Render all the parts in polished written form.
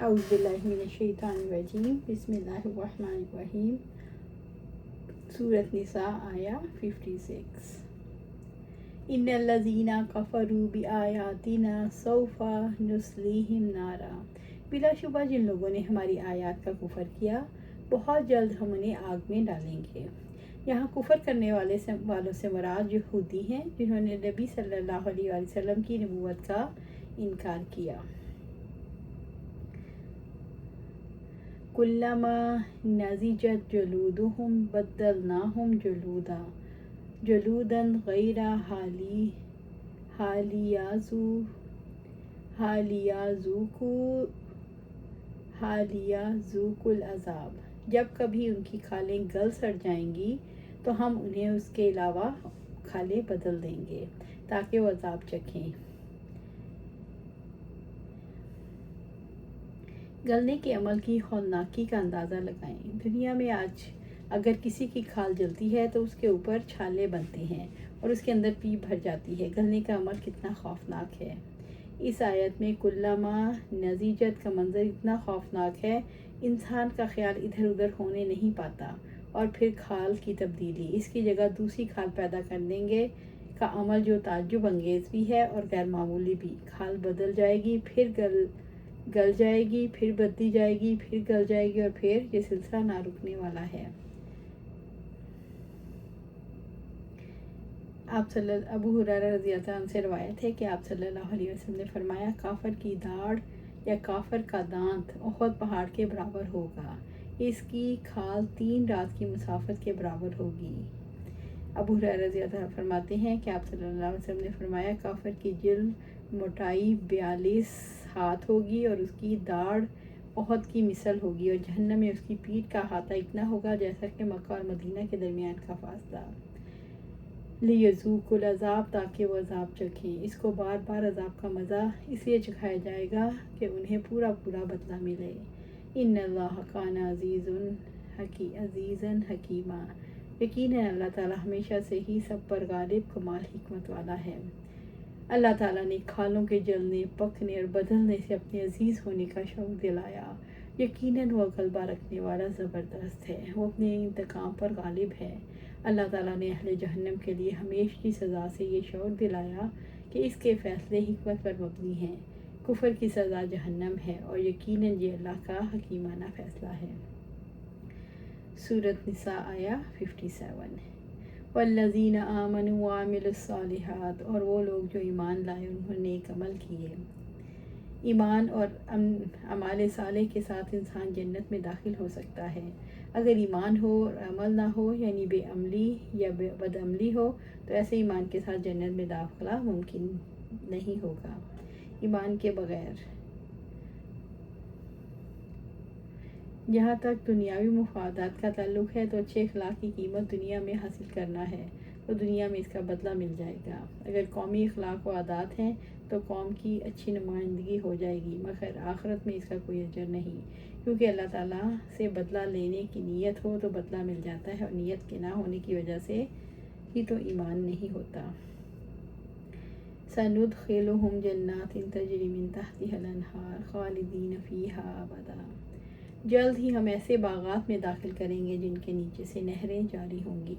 اعوذ باللہ من الشیطان الرجیم، بسم اللہ الرحمن الرحیم۔ سورۃ نساء آیا 56۔ ان الذین کفروا بآیاتنا سوف نصلیہم نارا، بلا شبہ جن لوگوں نے ہماری آیات کا کفر کیا بہت جلد ہم انہیں آگ میں ڈالیں گے۔ یہاں کفر کرنے والوں سے مراد یہودی ہیں جنہوں نے نبی صلی اللہ علیہ وسلم کی نبوت کا انکار کیا۔ کلما نضجت جلودہم بدلناہم جلودا غیرہا لیذوقوا العذاب، جب کبھی ان کی کھالیں گل سڑ جائیں گی تو ہم انہیں اس کے علاوہ کھالیں بدل دیں گے تاکہ وہ عذاب چکھیں۔ گلنے کے عمل کی ہولناکی کا اندازہ لگائیں۔ دنیا میں آج اگر کسی کی کھال جلتی ہے تو اس کے اوپر چھالے بنتے ہیں اور اس کے اندر پیپ بھر جاتی ہے۔ گلنے کا عمل کتنا خوفناک ہے۔ اس آیت میں کلما نضجت کا منظر اتنا خوفناک ہے، انسان کا خیال ادھر ادھر ہونے نہیں پاتا، اور پھر کھال کی تبدیلی، اس کی جگہ دوسری کھال پیدا کر دیں گے کا عمل جو تعجب انگیز بھی ہے اور غیر معمولی بھی۔ کھال بدل جائے گی، پھر گل جائے گی، پھر بدلی جائے گی، پھر گل جائے گی، اور پھر یہ سلسلہ نہ رکنے والا ہے۔ ابو ہریرہ رضی اللہ عنہ سے روایت ہے کہ آپ صلی اللہ علیہ وسلم نے فرمایا، کافر کی داڑھ یا کافر کا دانت احد پہاڑ کے برابر ہوگا، اس کی کھال 3 رات کی مسافت کے برابر ہوگی۔ ابو ہریرہ رضی اللہ عنہ فرماتے ہیں کہ آپ صلی اللہ علیہ وسلم نے فرمایا، کافر کی جلد موٹائی 42 ہاتھ ہوگی اور اس کی داڑھ احد کی مثل ہوگی، اور جہنم میں اس کی پیٹھ کا احاطہ اتنا ہوگا جیسا کہ مکہ اور مدینہ کے درمیان کا فاصلہ۔ لیذوقوا العذاب، تاکہ وہ عذاب چکھیں۔ اس کو بار بار عذاب کا مزہ اس لیے چکھایا جائے گا کہ انہیں پورا بدلہ ملے۔ ان اللہ کان عزیزا حکیما، یقیناً اللہ تعالیٰ ہمیشہ سے ہی سب پر غالب کمال حکمت والا ہے۔ اللہ تعالیٰ نے کھالوں کے جلنے، پکنے اور بدلنے سے اپنے عزیز ہونے کا شعور دلایا۔ یقیناً وہ غلبہ رکھنے والا زبردست ہے، وہ اپنے انتقام پر غالب ہے۔ اللہ تعالیٰ نے اہل جہنم کے لیے ہمیشہ کی سزا سے یہ شعور دلایا کہ اس کے فیصلے حکمت پر مبنی ہیں۔ کفر کی سزا جہنم ہے، اور یقیناً یہ اللہ کا حکیمانہ فیصلہ ہے۔ سورۃ نساء آیا 57۔ والذین آمنوا وعملوا الصالحات، اور وہ لوگ جو ایمان لائے انہوں نے نیک عمل کیے۔ ایمان اور اعمال صالح کے ساتھ انسان جنت میں داخل ہو سکتا ہے۔ اگر ایمان ہو اور عمل نہ ہو، یعنی بے عملی یا بد عملی ہو، تو ایسے ایمان کے ساتھ جنت میں داخلہ ممکن نہیں ہوگا۔ ایمان کے بغیر جہاں تک دنیاوی مفادات کا تعلق ہے تو اچھے اخلاق کی قیمت دنیا میں حاصل کرنا ہے تو دنیا میں اس کا بدلہ مل جائے گا۔ اگر قومی اخلاق و عادات ہیں تو قوم کی اچھی نمائندگی ہو جائے گی، مگر آخرت میں اس کا کوئی اجر نہیں، کیونکہ اللہ تعالیٰ سے بدلہ لینے کی نیت ہو تو بدلہ مل جاتا ہے، اور نیت کے نہ ہونے کی وجہ سے ہی تو ایمان نہیں ہوتا۔ سندخلہم جنات تجری من تحتها الانہار خالدین فیہا ابدا، جلد ہی ہم ایسے باغات میں داخل کریں گے جن کے نیچے سے نہریں جاری ہوں گی،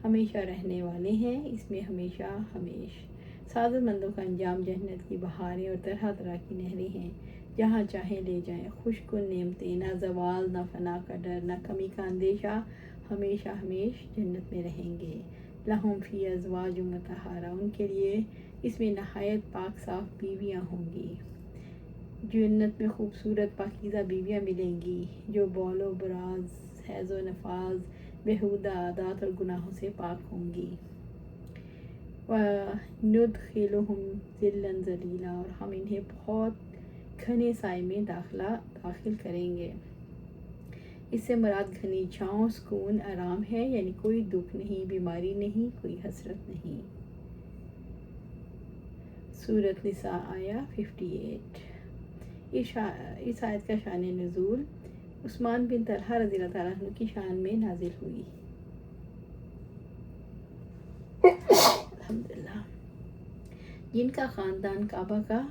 ہمیشہ رہنے والے ہیں اس میں ہمیشہ ہمیش۔ سعادت مندوں کا انجام جنت کی بہاریں اور طرح طرح کی نہریں ہیں، جہاں چاہیں لے جائیں۔ خوش کن نعمتیں، نہ زوال، نہ فنا کا ڈر، نہ کمی کا اندیشہ، ہمیشہ ہمیش جنت میں رہیں گے۔ لہم فی ازواج مطہرہ، ان کے لیے اس میں نہایت پاک صاف بیویاں ہوں گی۔ جنت میں خوبصورت پاکیزہ بیویاں ملیں گی جو بول و براز، حیض و نفاس، بیہودہ عادات اور گناہوں سے پاک ہوں گی۔ وَنُدْخِلُهُمْ ظِلًّا ظَلِيلًا، اور ہم انہیں بہت گھنے سائے میں داخل کریں گے۔ اس سے مراد گھنی چھاؤں، سکون، آرام ہے، یعنی کوئی دکھ نہیں، بیماری نہیں، کوئی حسرت نہیں۔ سورۃ نساء آیا 58۔ اس آیت کا شان نزول عثمان بن طلحہ رضی اللہ عنہ کی شان میں نازل ہوئی۔ الحمدللہ، جن کا خاندان کعبہ کا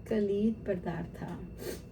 کلید بردار تھا۔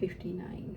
59।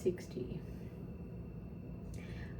60।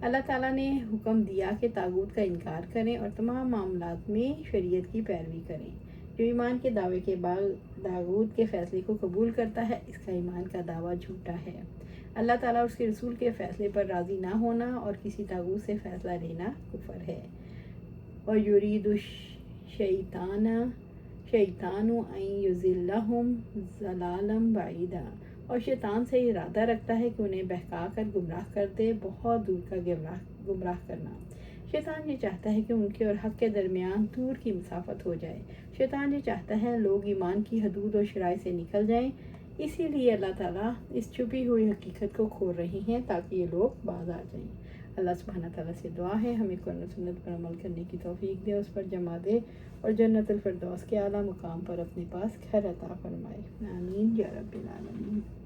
اللہ تعالیٰ نے حکم دیا کہ طاغوت کا انکار کریں اور تمام معاملات میں شریعت کی پیروی کریں۔ جو ایمان کے دعوے کے بعد طاغوت کے فیصلے کو قبول کرتا ہے، اس کا ایمان کا دعویٰ جھوٹا ہے۔ اللہ تعالیٰ اور اس کے رسول کے فیصلے پر راضی نہ ہونا اور کسی طاغوت سے فیصلہ لینا کفر ہے۔ اور یرید الشیطان ان یضلہم ضلالا بعیدا، اور شیطان سے ارادہ رکھتا ہے کہ انہیں بہکا کر گمراہ کر دے، بہت دور کا گمراہ کرنا۔ شیطان یہ چاہتا ہے کہ ان کے اور حق کے درمیان دور کی مسافت ہو جائے۔ شیطان یہ چاہتا ہے لوگ ایمان کی حدود اور شرائع سے نکل جائیں۔ اسی لیے اللہ تعالیٰ اس چھپی ہوئی حقیقت کو کھول رہے ہیں تاکہ یہ لوگ باز آ جائیں۔ اللہ سبحانہ تعالیٰ سے دعا ہے ہمیں قرآن و سنت پر عمل کرنے کی توفیق دے، اس پر جمع دے اور جنت الفردوس کے اعلیٰ مقام پر اپنے پاس گھر عطا فرمائے۔ آمین یا رب العالمین۔